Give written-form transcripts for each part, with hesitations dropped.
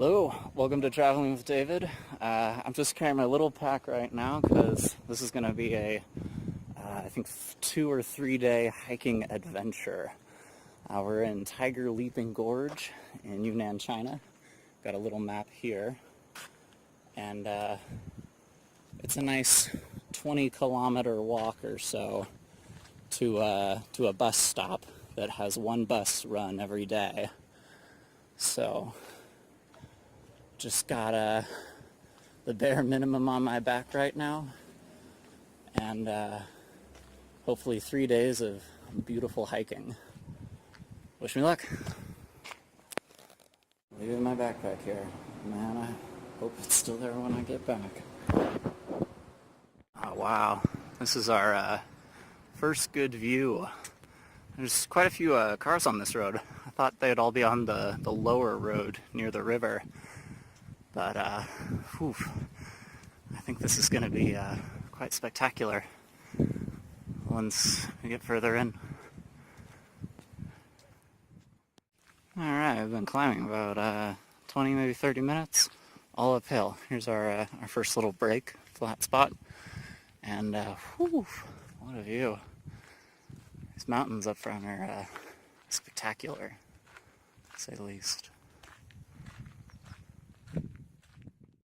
Hello, welcome to Traveling with David. I'm just carrying my little pack right now because this is going to be I think 2 or 3 day hiking adventure. We're in Tiger Leaping Gorge in Yunnan, China. Got a little map here, and it's a nice 20-kilometer walk or so to a bus stop that has one bus run every day. So just got the bare minimum on my back right now, and hopefully 3 days of beautiful hiking. Wish me luck. Leaving my backpack here. Man, I hope it's still there when I get back. Oh wow, this is our first good view. There's quite a few cars on this road. I thought they'd all be on the lower road near the river. But, I think this is going to be quite spectacular once we get further in. Alright, I've been climbing about 20, maybe 30 minutes, all uphill. Here's our first little break, flat spot. And, what a view. These mountains up front are spectacular, to say the least.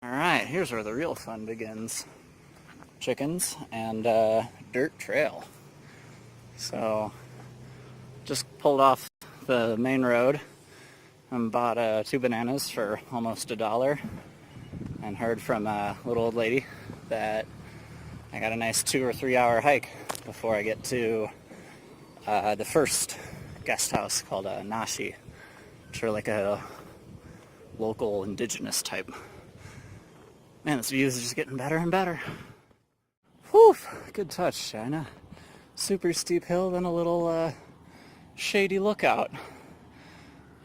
Alright, here's where the real fun begins. Chickens and dirt trail. So, just pulled off the main road and bought 2 bananas for almost $1, and heard from a little old lady that I got a nice 2 or 3 hour hike before I get to the first guest house called Nashi, which are like a local indigenous type. Man, this view is just getting better and better. Whew, good touch, China. Super steep hill, then a little shady lookout.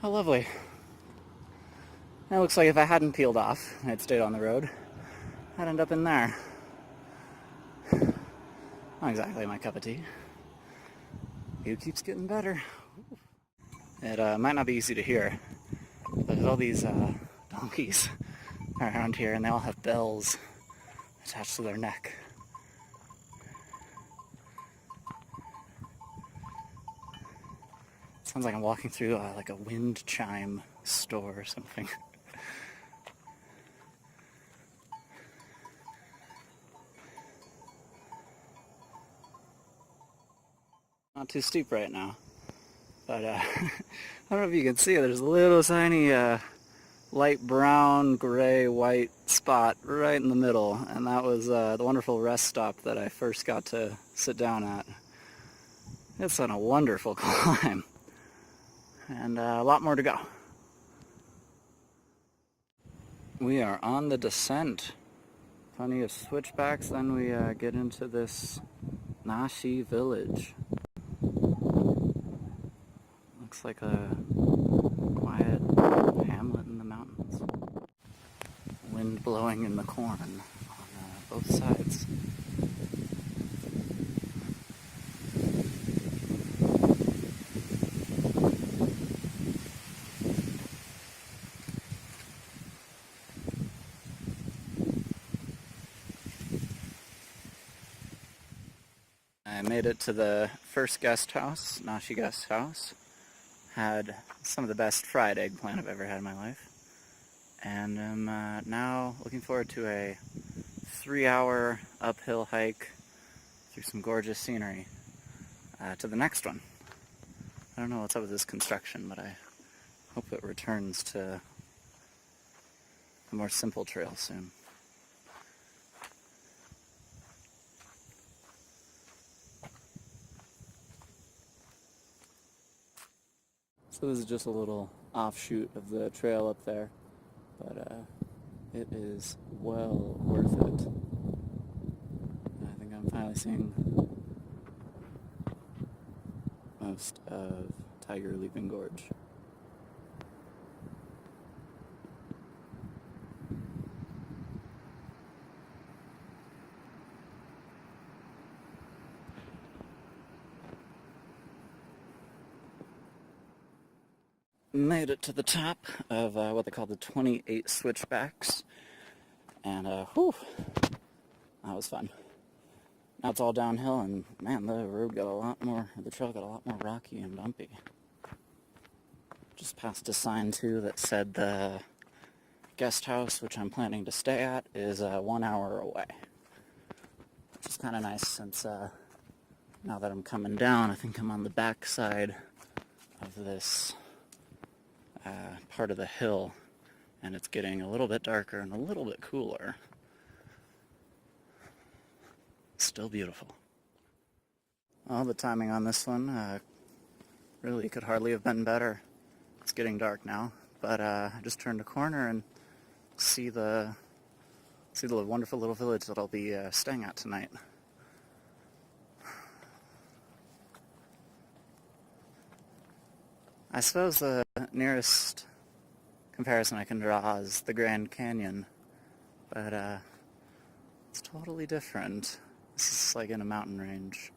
How lovely. It looks like if I hadn't peeled off and I'd stayed on the road, I'd end up in there. Not exactly my cup of tea. View keeps getting better. It might not be easy to hear, but there's all these donkeys around here, and they all have bells attached to their neck. It sounds like I'm walking through like a wind chime store or something. Not too steep right now, but I don't know if you can see it. There's a little tiny light brown, gray, white spot right in the middle, and that was the wonderful rest stop that I first got to sit down at. It's on a wonderful climb, and a lot more to go. We are on the descent. Plenty of switchbacks, then we get into this Nashi village. Looks like a quiet hamlet in the mountains. Wind blowing in the corn on both sides. I made it to the first guest house, Nashi guest house. Had some of the best fried eggplant I've ever had in my life. And I'm now looking forward to a 3-hour uphill hike through some gorgeous scenery to the next one. I don't know what's up with this construction, but I hope it returns to a more simple trail soon. So this is just a little offshoot of the trail up there, but it is well worth it. I think I'm finally seeing most of Tiger Leaping Gorge. made it to the top of what they call the 28 switchbacks, and whew, that was fun. Now it's all downhill, and man, the trail got a lot more rocky and bumpy. Just passed a sign too that said the guest house, which I'm planning to stay at, is 1 hour away, which is kind of nice since now that I'm coming down, I think I'm on the back side of this part of the hill, and it's getting a little bit darker and a little bit cooler. Still beautiful. Well, the timing on this one really could hardly have been better. It's getting dark now, but I just turned a corner and see the wonderful little village that I'll be staying at tonight. I suppose the nearest comparison I can draw is the Grand Canyon, but it's totally different. This is like in a mountain range.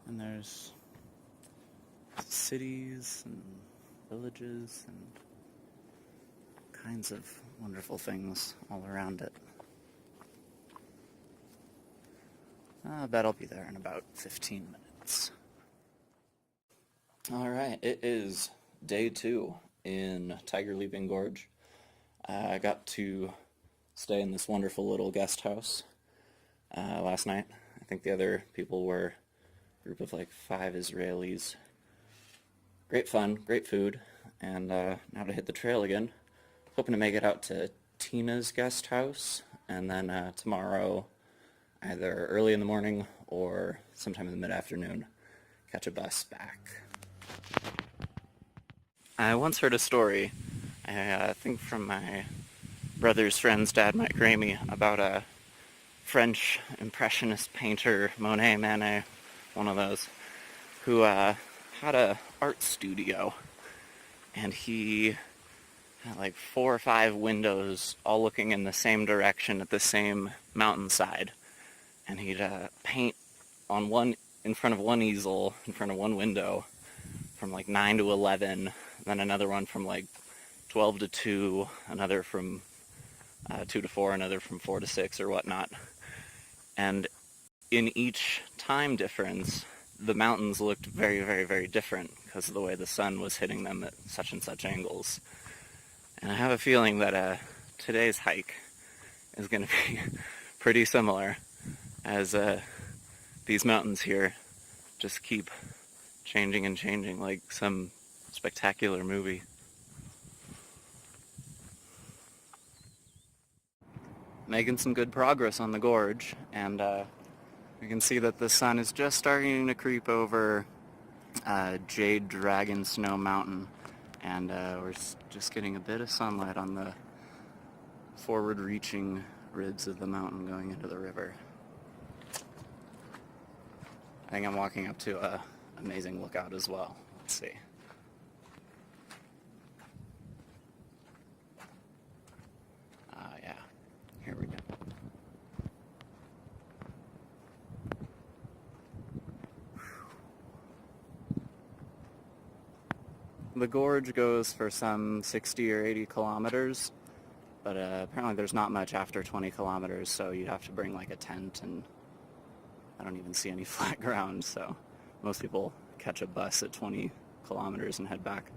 And there's cities and villages and kinds of wonderful things all around it. I bet I'll be there in about 15 minutes. Alright, it is day 2 in Tiger Leaping Gorge. I got to stay in this wonderful little guest house last night. I think the other people were a group of like 5 Israelis. Great fun, great food, and now to hit the trail again. Hoping to make it out to Tina's guest house, and then tomorrow, either early in the morning or sometime in the mid-afternoon, catch a bus back. I once heard a story, I think from my brother's friend's dad, Mike Ramey, about a French impressionist painter, Monet, Manet, one of those, who had a art studio, and he had like 4 or 5 windows all looking in the same direction at the same mountainside, and he'd paint on in front of one easel, in front of one window, from like 9 to 11, then another one from like 12 to 2, another from 2 to 4, another from 4 to 6 or whatnot. And in each time difference, the mountains looked very, very, very different because of the way the sun was hitting them at such and such angles. And I have a feeling that today's hike is going to be pretty similar, as these mountains here just keep changing and changing like some spectacular movie. Making some good progress on the gorge, and we can see that the sun is just starting to creep over Jade Dragon Snow Mountain, and we're just getting a bit of sunlight on the forward-reaching ribs of the mountain going into the river. I think I'm walking up to an amazing lookout as well. Let's see. Yeah, here we go. The gorge goes for some 60 or 80 kilometers, but apparently there's not much after 20 kilometers, so you'd have to bring like a tent, and I don't even see any flat ground, so most people catch a bus at 20 kilometers and head back.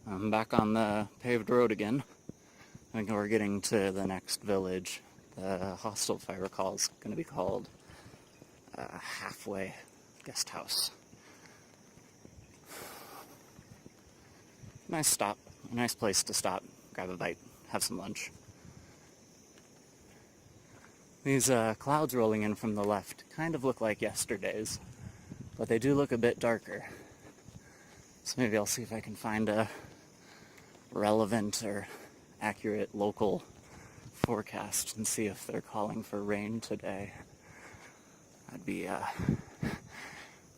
I'm back on the paved road again. I think we're getting to the next village. The hostel, if I recall, is going to be called Halfway Guest House. Nice stop, a nice place to stop, grab a bite, have some lunch. These clouds rolling in from the left kind of look like yesterday's, but they do look a bit darker. So maybe I'll see if I can find a relevant or accurate local forecast and see if they're calling for rain today. That'd be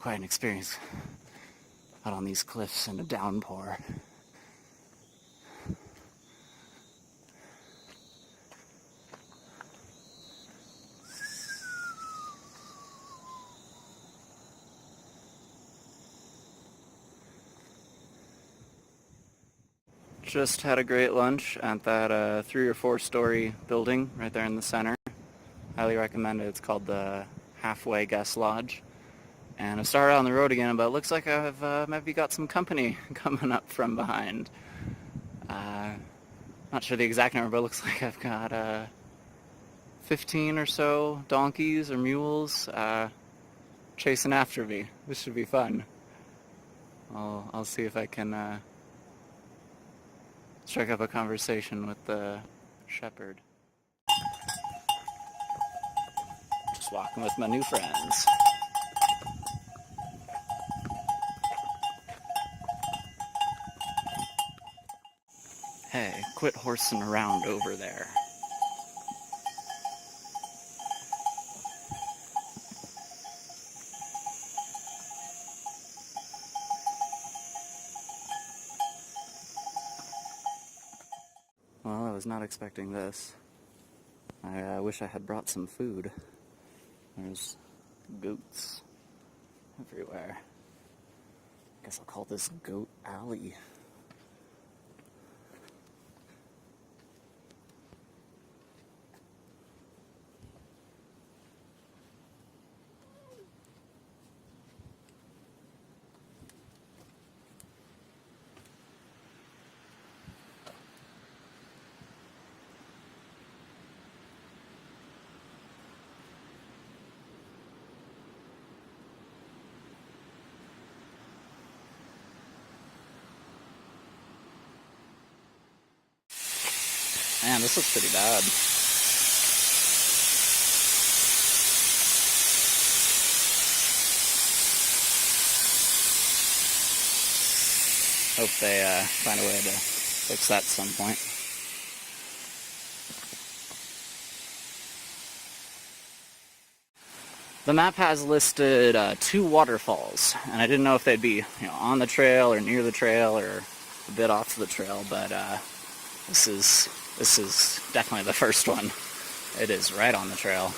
quite an experience out on these cliffs in a downpour. Just had a great lunch at that 3 or 4 story building right there in the center. Highly recommend it. It's called the Halfway Guest Lodge. And I've started on the road again, but it looks like I've maybe got some company coming up from behind. Not sure the exact number, but it looks like I've got 15 or so donkeys or mules chasing after me. This should be fun. I'll see if I can strike up a conversation with the shepherd. Just walking with my new friends. Hey, quit horsing around over there. Well, I was not expecting this. I wish I had brought some food. There's goats everywhere. Guess I'll call this Goat Alley. Man, this looks pretty bad. Hope they find a way to fix that at some point. The map has listed 2 waterfalls, and I didn't know if they'd be, on the trail or near the trail or a bit off the trail, but this is definitely the first one. It is right on the trail.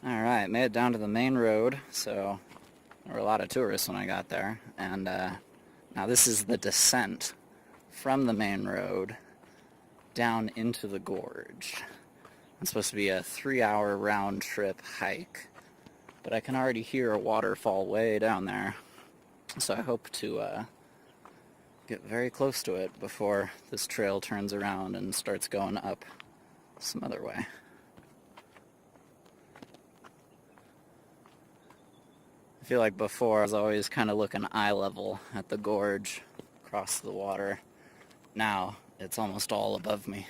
Alright, made it down to the main road, so there were a lot of tourists when I got there, and now this is the descent from the main road down into the gorge. It's supposed to be a 3-hour round-trip hike, but I can already hear a waterfall way down there, so I hope to get very close to it before this trail turns around and starts going up some other way. I feel like before I was always kind of looking eye level at the gorge across the water. Now it's almost all above me.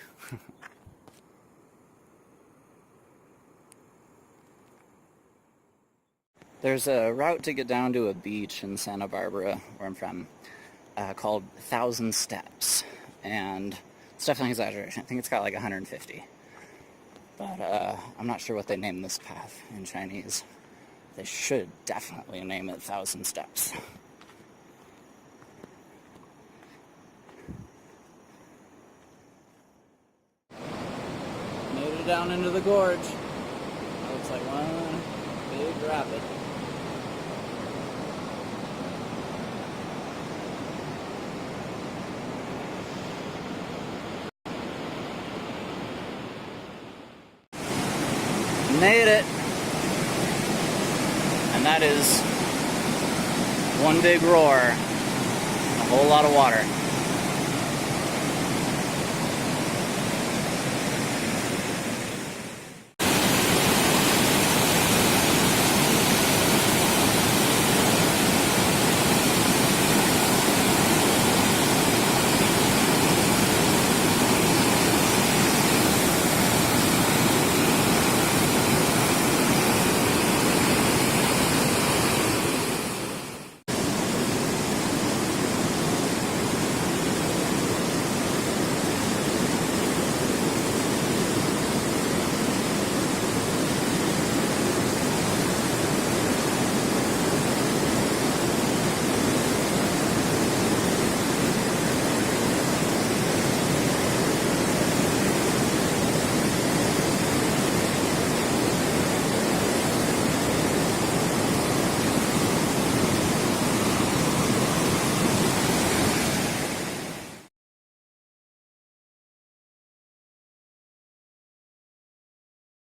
There's a route to get down to a beach in Santa Barbara, where I'm from, called 1,000 Steps, and it's definitely an exaggeration. I think it's got like 150. But I'm not sure what they named this path in Chinese. They should definitely name it 1,000 Steps. Made it down into the gorge. Looks like one big rapid. Made it. And that is one big roar, a whole lot of water.